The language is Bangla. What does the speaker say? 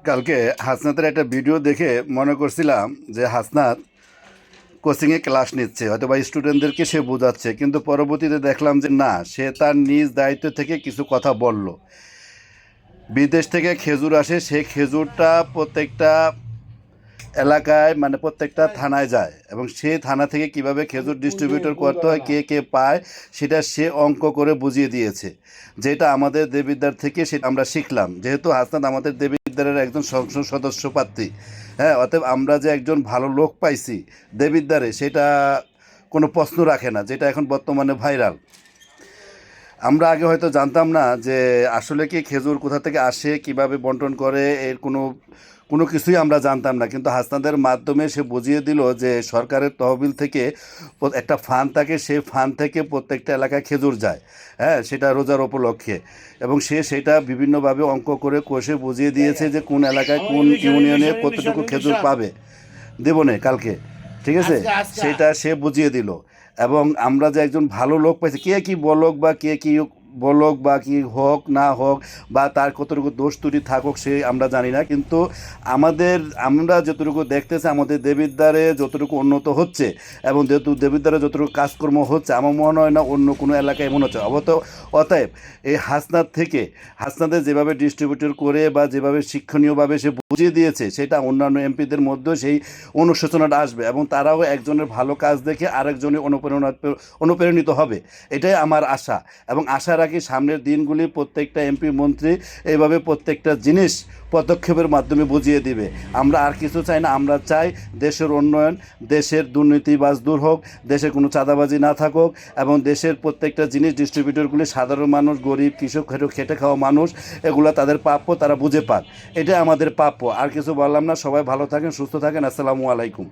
কালকে হাসনাতের একটা ভিডিও দেখে মনে করছিলাম যে হাসনাত কোচিংয়ে ক্লাস নিচ্ছে, হয়তো বা স্টুডেন্টদেরকে সে বোঝাচ্ছে, কিন্তু পরবর্তীতে দেখলাম যে না, সে তার নিজ দায়িত্ব থেকে কিছু কথা বলল। বিদেশ থেকে খেজুর আসে, সেই খেজুরটা প্রত্যেকটা এলাকায় মানে প্রত্যেকটা থানায় যায়, এবং সেই থানা থেকে কিভাবে খেজুর ডিস্ট্রিবিউটর করতে হয়, কে কে পায়, সেটা সে অঙ্ক করে বুঝিয়ে দিয়েছে। যেটা আমাদের দেবিদ্বার থেকে সেটা আমরা শিখলাম, যেহেতু হাসনাত আমাদের দেবিদ্বারের একজন সংসদ সদস্য প্রার্থী। হ্যাঁ, অতএব আমরা যে একজন ভালো লোক পাইছি দেবিদ্বারে, সেটা কোনো প্রশ্ন রাখে না, যেটা এখন বর্তমানে ভাইরাল। আমরা আগে হয়তো জানতাম না যে আসলে কি খেজুর কোথা থেকে আসে, কিভাবে বন্টন করে, এর কোনো কোনো কিছুই আমরা জানতাম না, কিন্তু হাসনাদের মাধ্যমে সে বুঝিয়ে দিল যে সরকারের তহবিল থেকে একটা ফান্ড থাকে, সেই ফান্ড থেকে প্রত্যেকটা এলাকায় খেজুর যায়। হ্যাঁ, সেটা রোজার উপলক্ষে, এবং সে সেটা বিভিন্নভাবে অঙ্ক করে কষে বুঝিয়ে দিয়েছে যে কোন এলাকায় কোন ইউনিয়নে কতটুকু খেজুর পাবে। দেবনে কালকে, ঠিক আছে, সেটা সে বুঝিয়ে দিল। এবং আমরা যে একজন ভালো লোক পাইছি, কে কি বলক বা কে কি বলক বা কি হোক না হোক, বা তার কতটুকু দোষ ত্রুটি থাকুক, সে আমরা জানি না, কিন্তু আমরা যতটুকু দেখতেছি আমাদের দেবিদ্বারে যতটুকু উন্নত হচ্ছে, এবং যেহেতু দেবিদ্বারে যতটুকু কাজকর্ম হচ্ছে, আমার মনে হয় না অন্য কোনো এলাকায় এমন হচ্ছে। অতএব এই হাসনাদের যেভাবে ডিস্ট্রিবিউটর করে বা যেভাবে শিক্ষণীয়ভাবে সে বুঝিয়ে দিয়েছে, সেটা অন্যান্য এমপিদের মধ্যেও সেই অনুশোচনাটা আসবে, এবং তারাও একজনের ভালো কাজ দেখে আরেকজনের অনুপ্রাণিত হবে। এটাই আমার আশা, এবং আশা রাখি সামনের দিনগুলি প্রত্যেকটা এমপি মন্ত্রী এইভাবে প্রত্যেকটা জিনিস পদক্ষেপের মাধ্যমে বুঝিয়ে দিবে। আমরা আর কিছু চাই না, আমরা চাই দেশের উন্নয়ন, দেশের দুর্নীতিবাজ দূর হোক, দেশে কোনো চাঁদাবাজি না থাকুক, এবং দেশের প্রত্যেকটা জিনিস ডিস্ট্রিবিউটরগুলি সাধারণ মানুষ, গরিব, কৃষক, খেটে খাওয়া মানুষ, এগুলো তাদের প্রাপ্য, তারা বুঝে পাক। এটাই আমাদের প্রাপ্য। আর কিছু বললাম না। সবাই ভালো থাকেন, সুস্থ থাকেন। আসসালামু আলাইকুম।